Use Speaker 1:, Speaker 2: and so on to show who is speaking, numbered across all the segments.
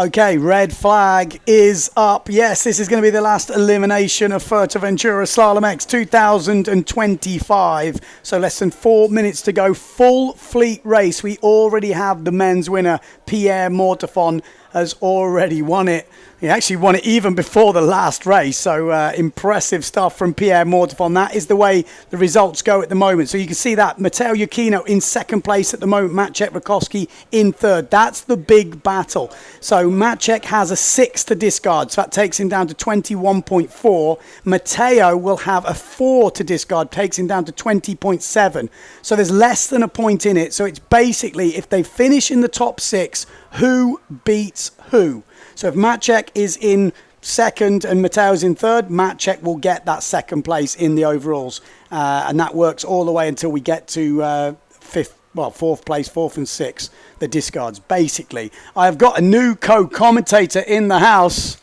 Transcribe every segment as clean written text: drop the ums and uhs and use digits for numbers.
Speaker 1: Okay, red flag is up. Yes, this is going to be the last elimination of Fuerteventura Slalom-X 2025. So less than 4 minutes to go. Full fleet race. We already have the men's winner. Pierre Mortefon has already won it. He actually won it even before the last race. So impressive stuff from Pierre Mortefon. That is the way the results go at the moment. So you can see that Matteo Iachino in second place at the moment. Maciej Rakowski in third. That's the big battle. So Maciej has a 6 to discard. So that takes him down to 21.4. Matteo will have a 4 to discard. Takes him down to 20.7. So there's less than a point in it. So it's basically, if they finish in the top 6, who beats who? So if Maciej is in second and Matteo's in third, Maciej will get that second place in the overalls. And that works all the way until we get to fourth place, 4th and 6th, the discards, basically. I've got a new co-commentator in the house,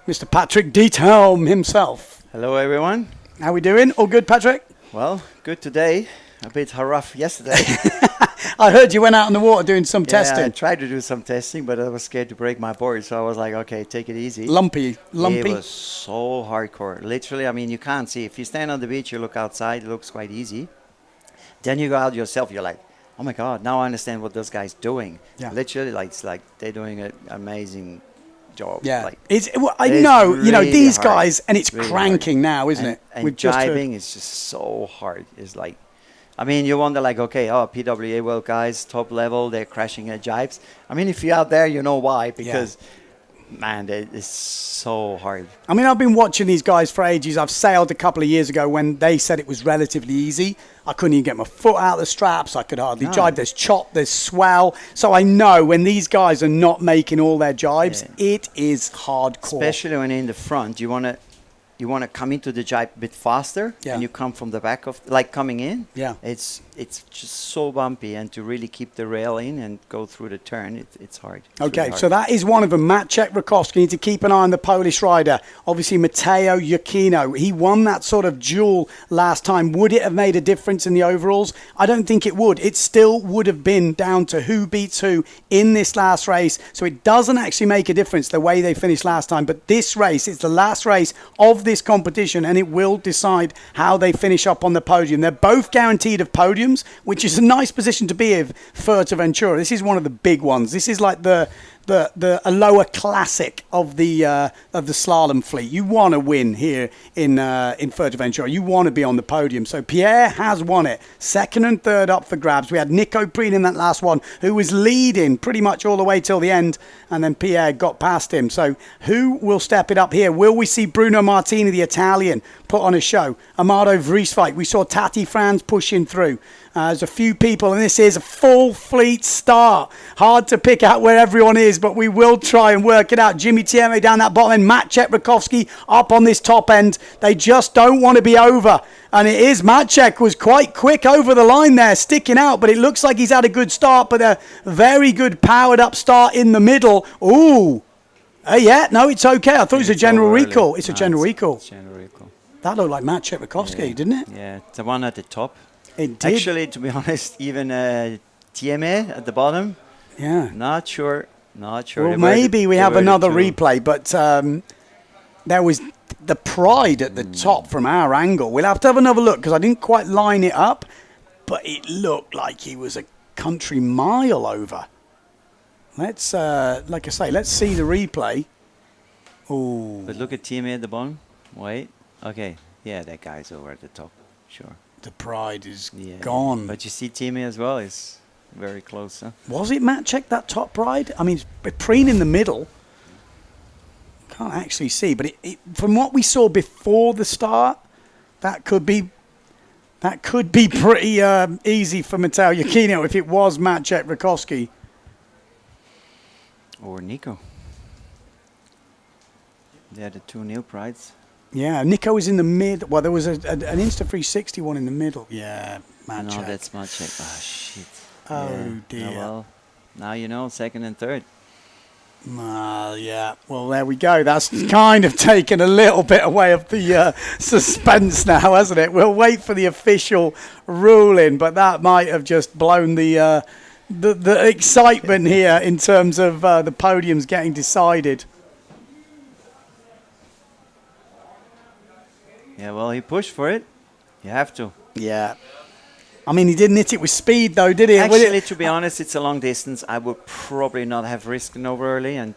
Speaker 1: Mr. Patrick Diethelm himself.
Speaker 2: Hello, everyone.
Speaker 1: How we doing? All good, Patrick?
Speaker 2: Well, good today. A bit rough yesterday.
Speaker 1: I heard you went out in the water doing some testing.
Speaker 2: I tried to do some testing, but I was scared to break my board, so I was like, okay, take it easy.
Speaker 1: Lumpy.
Speaker 2: It was so hardcore. Literally, I mean, you can't see. If you stand on the beach, you look outside, it looks quite easy. Then you go out yourself, you're like, oh my God, now I understand what those guys doing. Yeah. Literally, it's like they're doing an amazing job.
Speaker 1: Yeah,
Speaker 2: like,
Speaker 1: I know,
Speaker 2: really
Speaker 1: these
Speaker 2: hard.
Speaker 1: guys, and it's
Speaker 2: really
Speaker 1: cranking
Speaker 2: hard.
Speaker 1: now, isn't it?
Speaker 2: And jibing is just so hard. It's like, I mean, you wonder like, okay, PWA World guys, top level, they're crashing at jibes. I mean, if you're out there, you know why, because, man, it's so hard.
Speaker 1: I mean, I've been watching these guys for ages. I've sailed a couple of years ago when they said it was relatively easy. I couldn't even get my foot out of the straps. I could hardly jibe. There's chop, there's swell. So I know when these guys are not making all their jibes, it is hardcore.
Speaker 2: Especially when you're in the front, you want to come into the jibe a bit faster, and you come from the back of, like coming in. Yeah, it's just so bumpy, and to really keep the rail in and go through the turn, it's hard.
Speaker 1: Okay, really hard. So that is one of them. Maciej Rakowski. You need to keep an eye on the Polish rider. Obviously, Matteo Iachino. He won that sort of duel last time. Would it have made a difference in the overalls? I don't think it would. It still would have been down to who beats who in this last race. So it doesn't actually make a difference the way they finished last time. But this race, it's the last race of this competition, and it will decide how they finish up on the podium. They're both guaranteed of podiums, which is a nice position to be in Fuerteventura. This is one of the big ones. This is like a lower classic of the slalom fleet. You want to win here in Fuerteventura. You want to be on the podium. So Pierre has won it. Second and third up for grabs. We had Nico Preen in that last one, who was leading pretty much all the way till the end, and then Pierre got past him. So who will step it up here? Will we see Bruno Martini, the Italian, put on a show? Amado Vrieswijk. We saw Tati Franz pushing through. There's a few people, and this is a full fleet start. Hard to pick out where everyone is, but we will try and work it out. Jimmy Tieme down that bottom end. Maciej Rakowski up on this top end. They just don't want to be over. And it is. Maciej was quite quick over the line there, sticking out, but it looks like he's had a good start, but a very good powered up start in the middle. Ooh. No, it's okay. I thought it was a general recall. It's a general recall.
Speaker 2: It's general recall.
Speaker 1: That looked like Maciej Rakowski, didn't it?
Speaker 2: Yeah, the one at the top.
Speaker 1: It did.
Speaker 2: Actually, to be honest, even Tieme at the bottom.
Speaker 1: Yeah.
Speaker 2: Not sure.
Speaker 1: Well, maybe we have another replay, but there was the Pride at the top from our angle. We'll have to have another look because I didn't quite line it up, but it looked like he was a country mile over. Let's, like I say, let's see the replay. Oh.
Speaker 2: But look at Tieme at the bottom. Wait. Okay. Yeah, that guy's over at the top. Sure.
Speaker 1: The Pride is gone.
Speaker 2: But you see Tieme as well is very close. Huh?
Speaker 1: Was it Maciej, that top Pride? I mean, Preen in the middle. Can't actually see, but from what we saw before the start, that could be pretty easy for Matteo Iachino if it was Maciej Rakowski.
Speaker 2: Or Nico. They're the two new Prides.
Speaker 1: Yeah, Nico was in the mid. Well, there was an Insta360 one in the middle. Yeah, Maciej.
Speaker 2: No, that's Maciej. Oh, shit.
Speaker 1: Oh, dear.
Speaker 2: Oh, well, now you know, second and third.
Speaker 1: Yeah. Well, there we go. That's kind of taken a little bit away of the suspense now, hasn't it? We'll wait for the official ruling, but that might have just blown the the excitement here in terms of the podiums getting decided.
Speaker 2: Yeah, well, he pushed for it. You have to.
Speaker 1: Yeah. I mean, he didn't hit it with speed, though, did he?
Speaker 2: Actually, to be honest, it's a long distance. I would probably not have risked it over early, and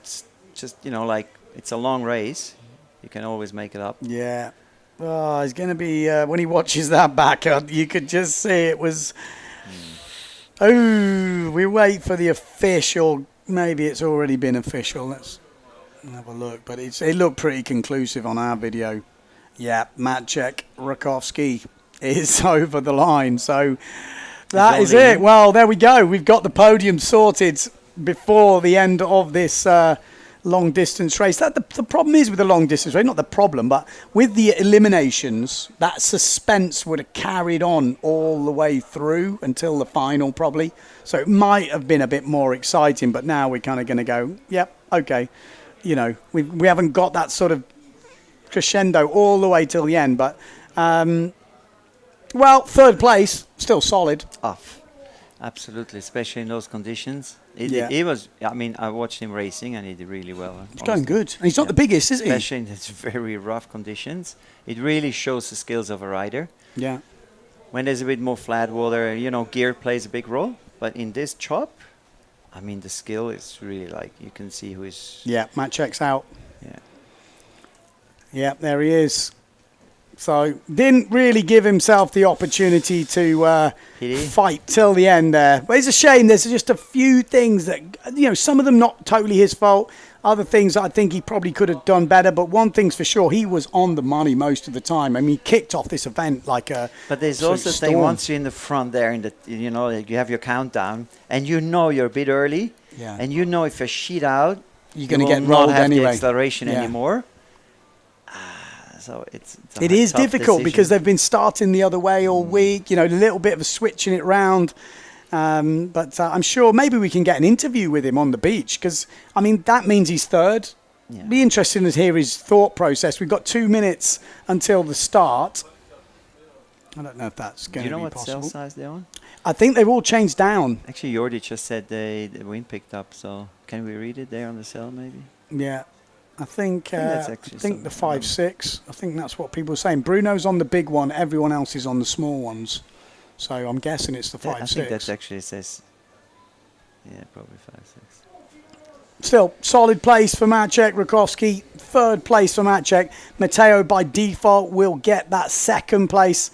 Speaker 2: just, you know, like, it's a long race. You can always make it up.
Speaker 1: Yeah. Oh, he's going to be, when he watches that back, you could just see it was, oh, we wait for the official. Maybe it's already been official. Let's have a look. But it looked pretty conclusive on our video. Yeah, Maciej Rakowski is over the line. So that is it. Well, there we go. We've got the podium sorted before the end of this long distance race. The problem is with the long distance race, not the problem, but with the eliminations, that suspense would have carried on all the way through until the final probably. So it might have been a bit more exciting, but now we're kind of going to go, yep, okay. You know, we haven't got that sort of crescendo all the way till the end, but well, third place, still solid.
Speaker 2: Off. Absolutely, especially in those conditions. He was, I mean, I watched him racing and he did really well.
Speaker 1: He's going good. And he's not the biggest, is he?
Speaker 2: Especially in these very rough conditions. It really shows the skills of a rider.
Speaker 1: Yeah.
Speaker 2: When there's a bit more flat water, you know, gear plays a big role. But in this chop, I mean, the skill is really like, you can see who is...
Speaker 1: Yeah, Maciej's out.
Speaker 2: Yeah.
Speaker 1: Yeah, there he is. So didn't really give himself the opportunity to fight till the end there. But it's a shame. There's just a few things that, you know, some of them not totally his fault. Other things I think he probably could have done better. But one thing's for sure, he was on the money most of the time. I mean, he kicked off this event like a
Speaker 2: But there's also the thing, once you're in the front there, in the, you know, you have your countdown, and you know you're a bit early, and you know if you sheet out,
Speaker 1: you're going to get rolled
Speaker 2: not have
Speaker 1: anyway.
Speaker 2: The acceleration anymore. So
Speaker 1: it is difficult because they've been starting the other way all week, you know, a little bit of a switching it round. But I'm sure maybe we can get an interview with him on the beach because, I mean, that means he's third. Yeah. Be interesting to hear his thought process. We've got 2 minutes until the start. I don't know if that's going to be possible.
Speaker 2: Do you know what sail size they're on?
Speaker 1: I think they've all changed down.
Speaker 2: Actually, Jordi just said the wind picked up, so can we read it there on the sail maybe?
Speaker 1: Yeah. I think the 5.6. I think that's what people are saying. Bruno's on the big one. Everyone else is on the small ones. So I'm guessing it's the 5.6.
Speaker 2: I think that actually says, yeah, probably 5.6.
Speaker 1: Still, solid place for Maciej Rakowski. Third place for Maciej. Matteo, by default, will get that second place.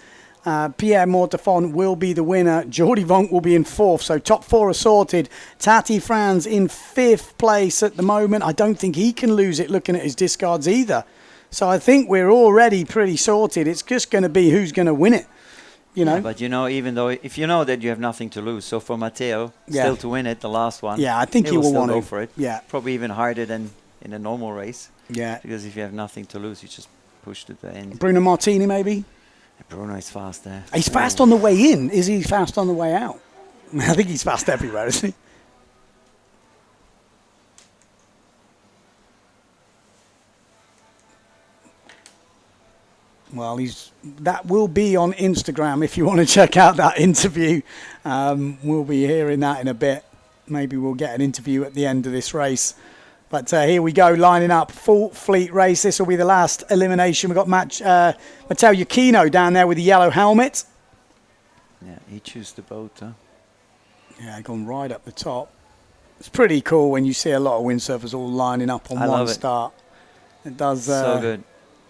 Speaker 1: Pierre Mortefon will be the winner. Jordi Vonk will be in fourth. So top four are sorted. Tati Franz in fifth place at the moment. I don't think he can lose it looking at his discards either. So I think we're already pretty sorted. It's just going to be who's going to win it. You know?
Speaker 2: Yeah, but you know, even though if you know that you have nothing to lose, so for Matteo, still to win it, the last one.
Speaker 1: Yeah, I think he will want to
Speaker 2: go for it.
Speaker 1: Yeah,
Speaker 2: probably even harder than in a normal race.
Speaker 1: Yeah,
Speaker 2: because if you have nothing to lose, you just push to the end.
Speaker 1: Bruno Martini, maybe.
Speaker 2: Bruno is fast there.
Speaker 1: He's fast on the way in. Is he fast on the way out? I think he's fast everywhere, isn't he? Well, that will be on Instagram if you want to check out that interview. We'll be hearing that in a bit. Maybe we'll get an interview at the end of this race. But here we go, lining up, full fleet race. This will be the last elimination. We've got Matteo Iachino down there with the yellow helmet.
Speaker 2: Yeah, he chose the boat, huh?
Speaker 1: Yeah, gone right up the top. It's pretty cool when you see a lot of windsurfers all lining up on one start. It does.
Speaker 2: So good.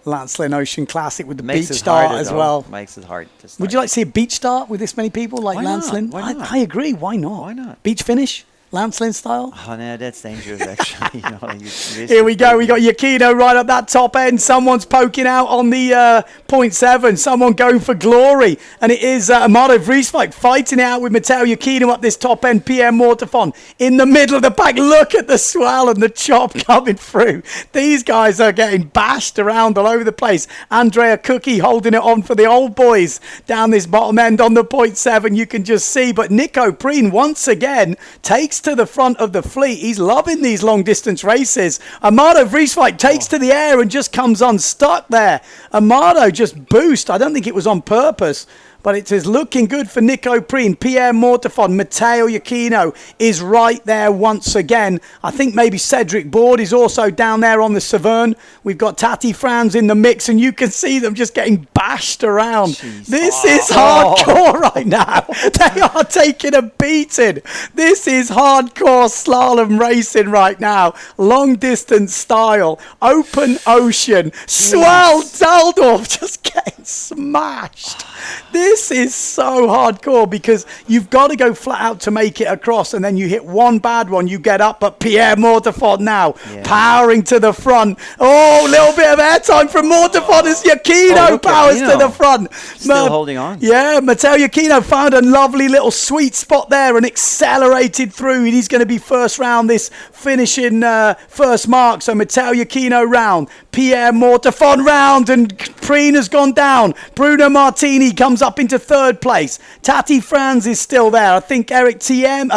Speaker 1: Lance Lynn Ocean Classic with the beach start as well.
Speaker 2: Makes it hard to start.
Speaker 1: Would you like to see a beach start with this many people like Lance Lynn?
Speaker 2: Why not?
Speaker 1: I agree. Why not?
Speaker 2: Why not?
Speaker 1: Beach finish? Lance Lynn style?
Speaker 2: Oh, no, that's dangerous, actually. You know,
Speaker 1: here we go. We got Iachino right up that top end. Someone's poking out on the 0.7. Someone going for glory. And it is Amado Vrieswijk fighting it out with Matteo Iachino up this top end. Pierre Mortefon in the middle of the pack. Look at the swell and the chop coming through. These guys are getting bashed around all over the place. Andrea Cookie holding it on for the old boys down this bottom end on the 0.7. You can just see. But Nico Preen once again takes to the front of the fleet. He's loving these long distance races. Amado Vrieswijk takes to the air and just comes unstuck there. Amado just boost. I don't think it was on purpose, But it is looking good for Nico Preen. Pierre Mortefon, Matteo Iachino is right there once again. I think maybe Cedric Board is also down there on the Severn. We've got Tati Franz in the mix, and you can see them just getting bashed around.
Speaker 2: Jeez.
Speaker 1: This is hardcore right now. They are taking a beating. This is hardcore slalom racing right now. Long distance style. Open ocean. Swell Daldorf just getting smashed. This is so hardcore because you've got to go flat out to make it across, and then you hit one bad one, you get up. But Pierre Mortefon now powering to the front. Oh, a little bit of airtime from Mortefon as Iachino powers to the front.
Speaker 2: Still holding on.
Speaker 1: Yeah, Matteo Iachino found a lovely little sweet spot there and accelerated through. And he's going to be first round this finishing first mark. So Matteo Iachino round, Pierre Mortefon round, and Preen has gone down. Bruno Martini comes up into third place. Tati Franz is still there. I think Jimmy Tieme.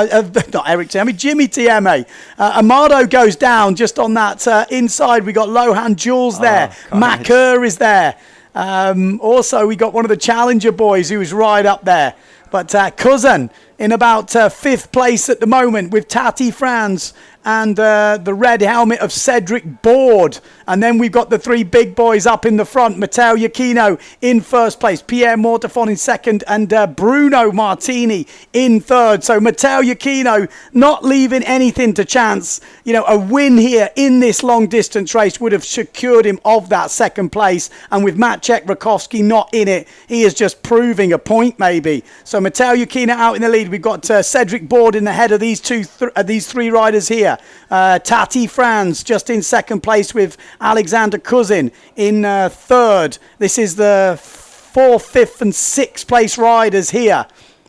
Speaker 1: Amado goes down just on that inside. We got Lohan Jules there. Macker is there. Also, we got one of the Challenger boys who is right up there. But Cousin in about fifth place at the moment with Tati Franz and the red helmet of Cedric Board. And then we've got the three big boys up in the front. Matteo Iachino in first place, Pierre Mortefon in second, and Bruno Martini in third. So Matteo Iachino not leaving anything to chance. You know, a win here in this long distance race would have secured him of that second place. And with Maciej Rakowski not in it, he is just proving a point maybe. So Matteo Iachino out in the lead. We've got Cedric Board in the head of these three riders here. Tati Franz just in second place with Alexander Cousin in third. This is the fourth, fifth and sixth place riders here.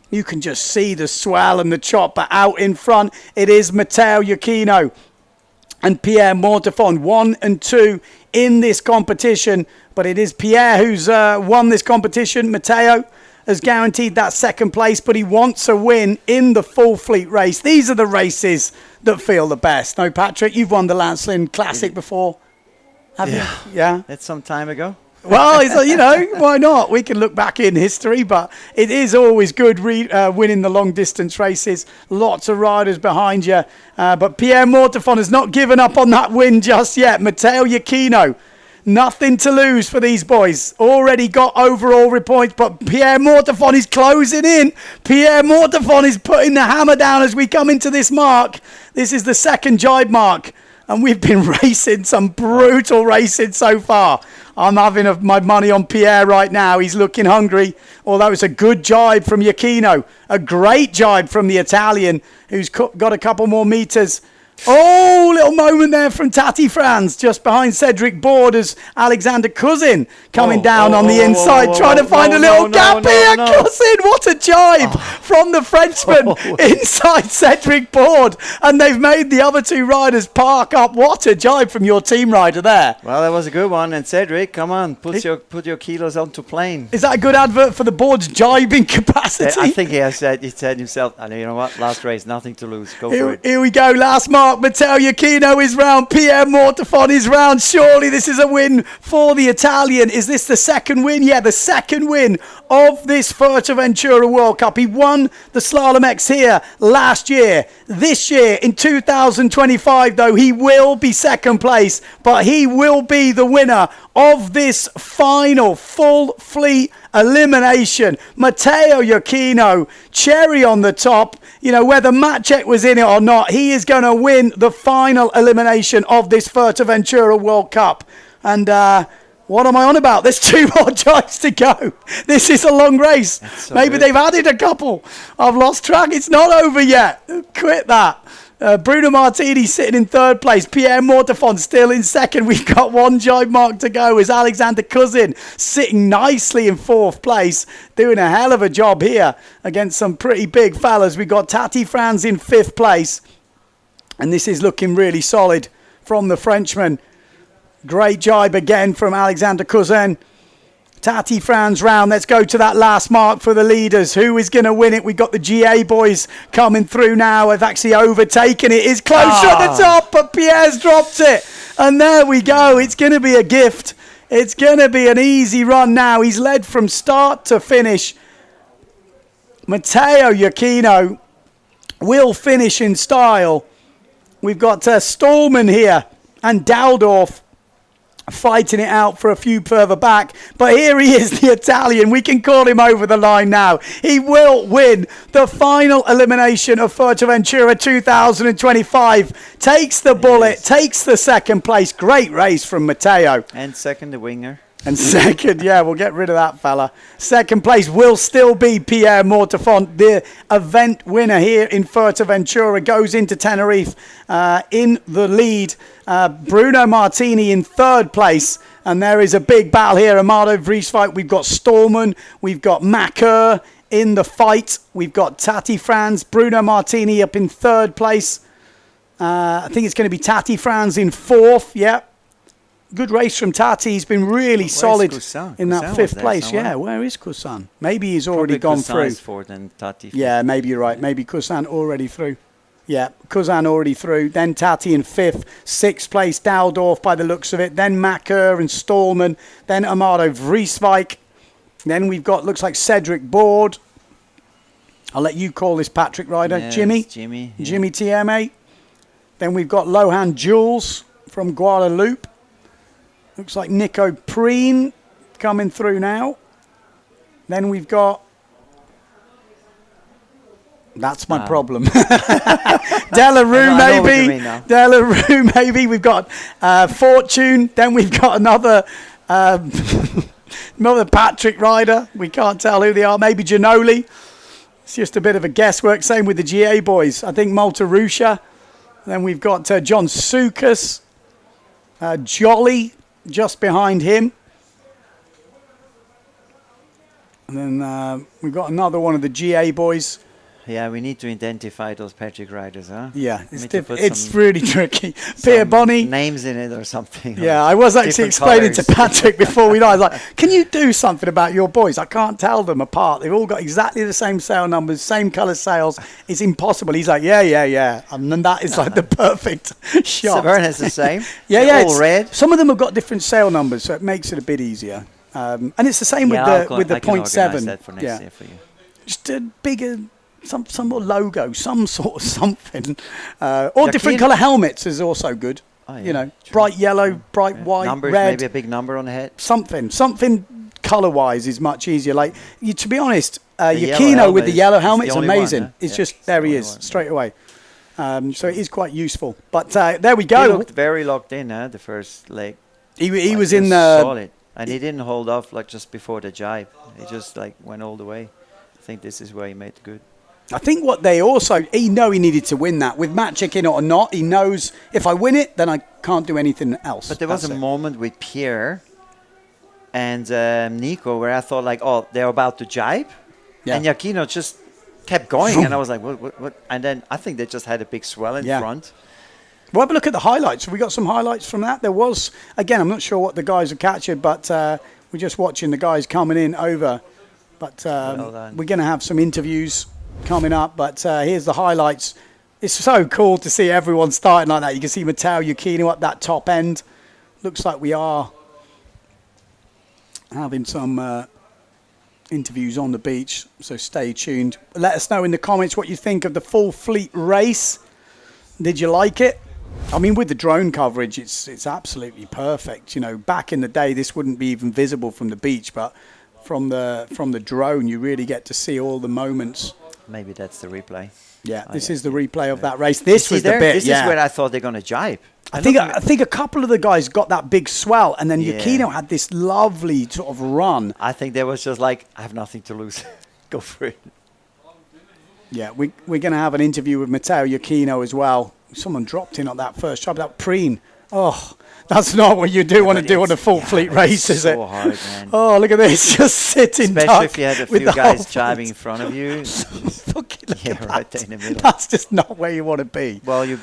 Speaker 1: You can just see the swell and the chop, but out in front it is Matteo Iachino and Pierre Mortefon, 1 and 2 in this competition. But it is Pierre who's won this competition. Matteo has guaranteed that second place, but he wants a win in the full fleet race. These are the races that feel the best. No, Patrick, you've won the Lancelin Classic before, have you? Yeah.
Speaker 2: That's some time ago.
Speaker 1: Well, you know, why not? We can look back in history, but it is always good winning the long distance races. Lots of riders behind you. But Pierre Mortefon has not given up on that win just yet. Matteo Iachino, nothing to lose for these boys. Already got overall points, but Pierre Mortefon is closing in. Pierre Mortefon is putting the hammer down as we come into this mark. This is the second jibe mark, and we've been racing some brutal racing so far. I'm having my money on Pierre right now. He's looking hungry, although it's a good jibe from Iachino. A great jibe from the Italian, who's got a couple more meters. Oh, little moment there from Tati Franz, just behind Cedric Board as Alexander Cousin coming down on the inside, trying to find a little gap here. Cousin, what a jibe from the Frenchman inside Cedric Board. And they've made the other two riders park up. What a jibe from your team rider there.
Speaker 2: Well, that was a good one. And Cedric, come on, put your kilos onto plane.
Speaker 1: Is that a good advert for the board's jibing capacity?
Speaker 2: I think he said himself, you know what, last race, nothing to lose. Go for it.
Speaker 1: Here we go, last mark. Matteo Iachino is round. Pierre Mortefon is round. Surely this is a win for the Italian. Is this the second win? Yeah, the second win of this Fuerteventura World Cup. He won the Slalom-X here last year. This year, in 2025, though, he will be second place, but he will be the winner of this final full fleet elimination. Matteo Iachino, cherry on the top. You know, whether Maciej was in it or not, he is going to win the final elimination of this Fuerteventura World Cup. And what am I on about? There's 2 more jibes to go. This is a long race. So maybe they've added a couple. I've lost track. It's not over yet. Quit that. Bruno Martini sitting in third place. Pierre Mortefon still in second. We've got 1 jibe mark to go as Alexander Cousin sitting nicely in fourth place. Doing a hell of a job here against some pretty big fellas. We've got Tati Franz in fifth place. And this is looking really solid from the Frenchman. Great jibe again from Alexander Cousin. Tati Franz round. Let's go to that last mark for the leaders. Who is going to win it? We've got the GA boys coming through now. Have actually overtaken it. It's closer at the top, but Pierre's dropped it. And there we go. It's going to be a gift. It's going to be an easy run now. He's led from start to finish. Matteo Iachino will finish in style. We've got Stallman here and Daldorf fighting it out for a few further back. But here he is, the Italian. We can call him over the line now. He will win the final elimination of Fuerteventura 2025. Takes the bullet, takes the second place. Great race from Matteo.
Speaker 2: And second, the winger.
Speaker 1: And second, yeah, we'll get rid of that fella. Second place will still be Pierre Mortefont, the event winner here in Fuerteventura. Goes into Tenerife in the lead. Bruno Martini in third place. And there is a big battle here. Amado Vrieswijk. We've got Stallman. We've got Macker in the fight. We've got Tati Franz. Bruno Martini up in third place. I think it's going to be Tati Franz in fourth. Yeah. Good race from Tati. He's been really solid in that fifth place. Yeah, where is Cousin? Maybe he's already gone through.
Speaker 2: Fourth and Tati.
Speaker 1: Yeah, maybe you're right. Maybe Cousin already through. Yeah, Cousin already through. Then Tati in fifth. Sixth place, Daldorf by the looks of it. Then Macker and Stallman. Then Amado Vrieswijk. Then we've got, looks like Cedric Board. I'll let you call this Patrick Ryder.
Speaker 2: Yeah,
Speaker 1: Jimmy.
Speaker 2: Jimmy. Yeah.
Speaker 1: Jimmy TMA. Then we've got Lohan Jules from Guadalupe. Looks like Nico Preen coming through now. Then we've got... That's my problem. Delarue, maybe. Delarue, maybe. We've got Fortune. Then we've got another Patrick Ryder. We can't tell who they are. Maybe Giannoli. It's just a bit of a guesswork. Same with the GA boys. I think Malta Rusha. Then we've got John Sukas. Jolly just behind him. And then we've got another one of the GA boys.
Speaker 2: Yeah, we need to identify those Patrick Riders, huh?
Speaker 1: Yeah, it's really tricky. Pierre Bonny.
Speaker 2: Names in it or something.
Speaker 1: Yeah, I was actually explaining to Patrick before we died. I was like, can you do something about your boys? I can't tell them apart. They've all got exactly the same sail numbers, same colour sails. It's impossible. He's like, yeah. And then that is like the perfect shot.
Speaker 2: Severn the same.
Speaker 1: Yeah.
Speaker 2: All red.
Speaker 1: Some of them have got different sail numbers, so it makes it a bit easier. And it's the same with the 0.7.
Speaker 2: That for next year for you.
Speaker 1: Just a bigger... Some more logo, some sort of something. Or different colour helmets is also good. Oh, yeah, you know, true. Bright yellow, bright white,
Speaker 2: numbers,
Speaker 1: red.
Speaker 2: Maybe a big number on the head.
Speaker 1: Something colour-wise is much easier. Like, to be honest, Iachino with the yellow helmet's amazing. One, It's just, there he is, straight away. So it is quite useful. But there we go.
Speaker 2: He looked very locked in, the first leg.
Speaker 1: He was in the...
Speaker 2: solid. And he didn't hold off like just before the jibe. He just like went all the way. I think this is where he made good.
Speaker 1: I think what they also, he needed to win that. With Matt Checking or not, he knows if I win it, then I can't do anything else.
Speaker 2: But there was a moment with Pierre and Nico where I thought like, oh, they're about to jibe. Yeah. And Iachino just kept going. And I was like, what? And then I think they just had a big swell in front.
Speaker 1: Well, have a look at the highlights. Have we got some highlights from that? There was, again, I'm not sure what the guys are catching, but we're just watching the guys coming in over. But we're going to have some interviews coming up, but here's the highlights. It's so cool to see everyone starting like that. You can see Matteo Iachino up that top end. Looks like we are having some interviews on the beach, so stay tuned. Let us know in the comments what you think of the full fleet race. Did you like it? I mean, with the drone coverage, it's absolutely perfect. You know, back in the day, this wouldn't be even visible from the beach, but from the drone, you really get to see all the moments.
Speaker 2: Maybe that's the replay.
Speaker 1: Yeah, this is the replay of that race. This was the bit.
Speaker 2: This is where I thought they're going to jibe.
Speaker 1: I think a couple of the guys got that big swell, and then Iachino had this lovely sort of run.
Speaker 2: I think there was just like, I have nothing to lose. Go for it.
Speaker 1: Yeah, we're going to have an interview with Matteo Iachino as well. Someone dropped in on that first job, that preen. Oh, that's not what you do want to do on a full fleet race, is it?
Speaker 2: So hard, man.
Speaker 1: Oh, look at this, just sitting duck.
Speaker 2: Especially if you had a few guys jiving in front of you.
Speaker 1: Right there in the middle. That's just not where you want to be.
Speaker 2: Well, you're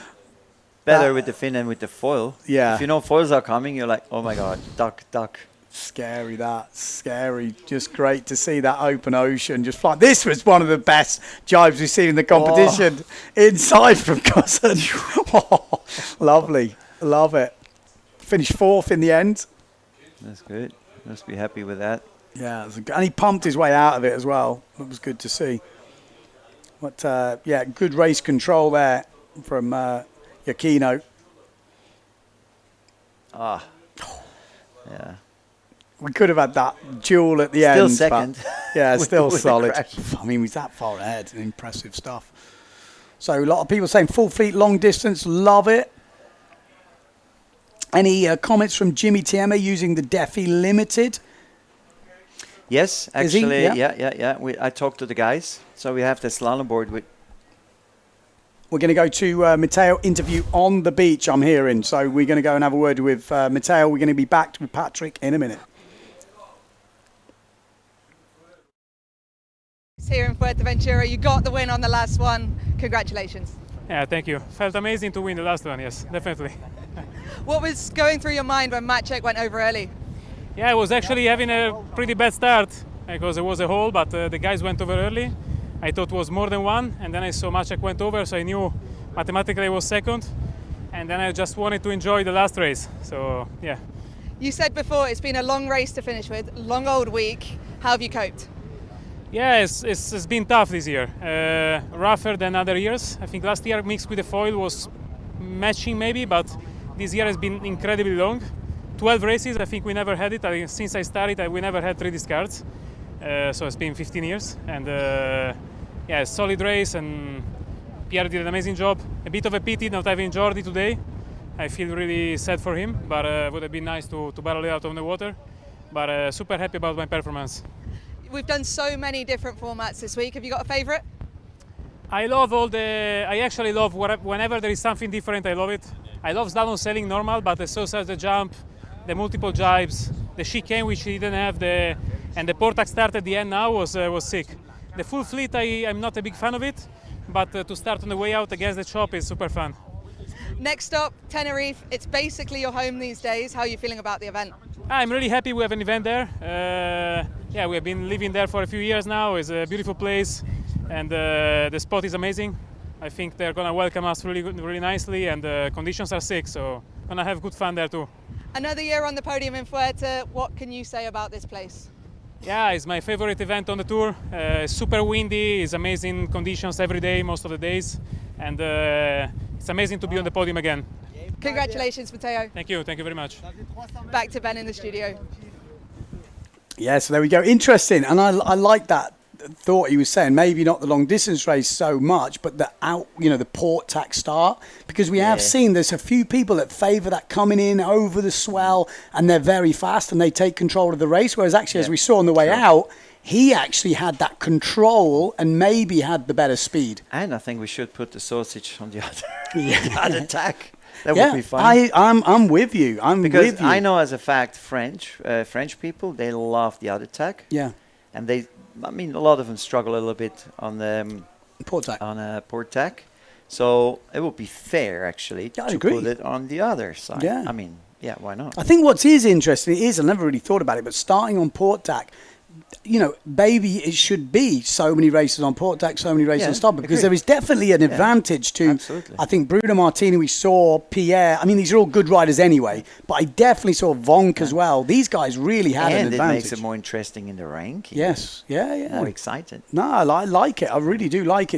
Speaker 2: better with the fin than with the foil.
Speaker 1: Yeah.
Speaker 2: If you know foils are coming, you're like, oh my God, duck.
Speaker 1: Scary, scary. Just great to see that open ocean just fly. This was one of the best jibes we've seen in the competition. Inside from Cousin. Oh, lovely. Love it. Finished fourth in the end.
Speaker 2: That's good. Must be happy with that.
Speaker 1: Yeah, and he pumped his way out of it as well. It was good to see. But yeah, good race control there from Iachino.
Speaker 2: Ah, yeah.
Speaker 1: We could have had that duel at the
Speaker 2: Still
Speaker 1: end.
Speaker 2: second.
Speaker 1: But yeah, still
Speaker 2: with the
Speaker 1: solid.
Speaker 2: crash.
Speaker 1: I mean, he's that far ahead. Impressive stuff. So a lot of people saying full fleet, long distance, love it. Any comments from Jimmy Tiema using the Defi Limited?
Speaker 2: Yes,
Speaker 1: Is he?
Speaker 2: actually,
Speaker 1: Yeah.
Speaker 2: I talked to the guys. So we have the slalom board with.
Speaker 1: We're going to go to Matteo interview on the beach, I'm hearing. So we're going to go and have a word with Matteo. We're going to be back with Patrick in a minute.
Speaker 3: Here in Fuerteventura, you got the win on the last one. Congratulations.
Speaker 4: Yeah, thank you. Felt amazing to win the last one, yes, definitely.
Speaker 3: What was going through your mind when Maciek went over early?
Speaker 4: Yeah, I was actually having a pretty bad start because it was a hole, but the guys went over early. I thought it was more than one, and then I saw Maciek went over, so I knew mathematically I was second. And then I just wanted to enjoy the last race, so yeah.
Speaker 3: You said before it's been a long race to finish with, long old week. How have you coped?
Speaker 4: Yeah, it's been tough this year, rougher than other years. I think last year mixed with the foil was matching maybe, but this year has been incredibly long. 12 races, I think we never had it. Since I started, we never had 3 discards. So it's been 15 years. And yeah, solid race, and Pierre did an amazing job. A bit of a pity not having Jordi today. I feel really sad for him, but it would have been nice to battle it out on the water. But super happy about my performance.
Speaker 3: We've done so many different formats this week. Have you got a favourite?
Speaker 4: I love I actually love whenever there is something different, I love it. I love slalom sailing normal, but the sausage, the jump, the multiple jibes, the chicane which he didn't have, and the portac start at the end now was sick. The full fleet, I'm not a big fan of it, but to start on the way out against the chop is super fun.
Speaker 3: Next stop, Tenerife. It's basically your home these days. How are you feeling about the event?
Speaker 4: I'm really happy we have an event there. Yeah, we have been living there for a few years now. It's a beautiful place, and the spot is amazing. I think they're gonna welcome us really nicely, and the conditions are sick, so gonna have good fun there too.
Speaker 3: Another year on the podium in Fuerte. What can you say about this place?
Speaker 4: Yeah, it's my favorite event on the tour. It's super windy, it's amazing conditions every day, most of the days, and it's amazing to be on the podium again.
Speaker 3: Congratulations, Matteo.
Speaker 4: Thank you very much.
Speaker 3: Back to Ben in the studio.
Speaker 1: Yeah, so there we go. Interesting. And I like that thought he was saying, maybe not the long distance race so much, but the the port tack start, because we have seen there's a few people that favour that coming in over the swell, and they're very fast and they take control of the race. Whereas actually, as we saw on the way out, he actually had that control and maybe had the better speed.
Speaker 2: And I think we should put the sausage on the other tack. That
Speaker 1: Yeah,
Speaker 2: would be fun.
Speaker 1: I'm with you.
Speaker 2: Because
Speaker 1: with you.
Speaker 2: I know as a fact French people, they love the other tack.
Speaker 1: Yeah.
Speaker 2: And a lot of them struggle a little bit on the
Speaker 1: Port tack.
Speaker 2: on a port tack. So it would be fair actually to
Speaker 1: agree.
Speaker 2: put it on the other side.
Speaker 1: Yeah.
Speaker 2: I mean, yeah, why not?
Speaker 1: I think what is interesting is, I never really thought about it, but starting on port tack, maybe it should be so many races on port tack, so many races on stop, because there is definitely an advantage to,
Speaker 2: Absolutely.
Speaker 1: I think, Bruno Martini, we saw Pierre. I mean, these are all good riders anyway, but I definitely saw Vonk as well. These guys really had an
Speaker 2: And
Speaker 1: advantage.
Speaker 2: it makes it more interesting in the ranking.
Speaker 1: Yes, yeah.
Speaker 2: More exciting.
Speaker 1: No, I like it. I really do like it.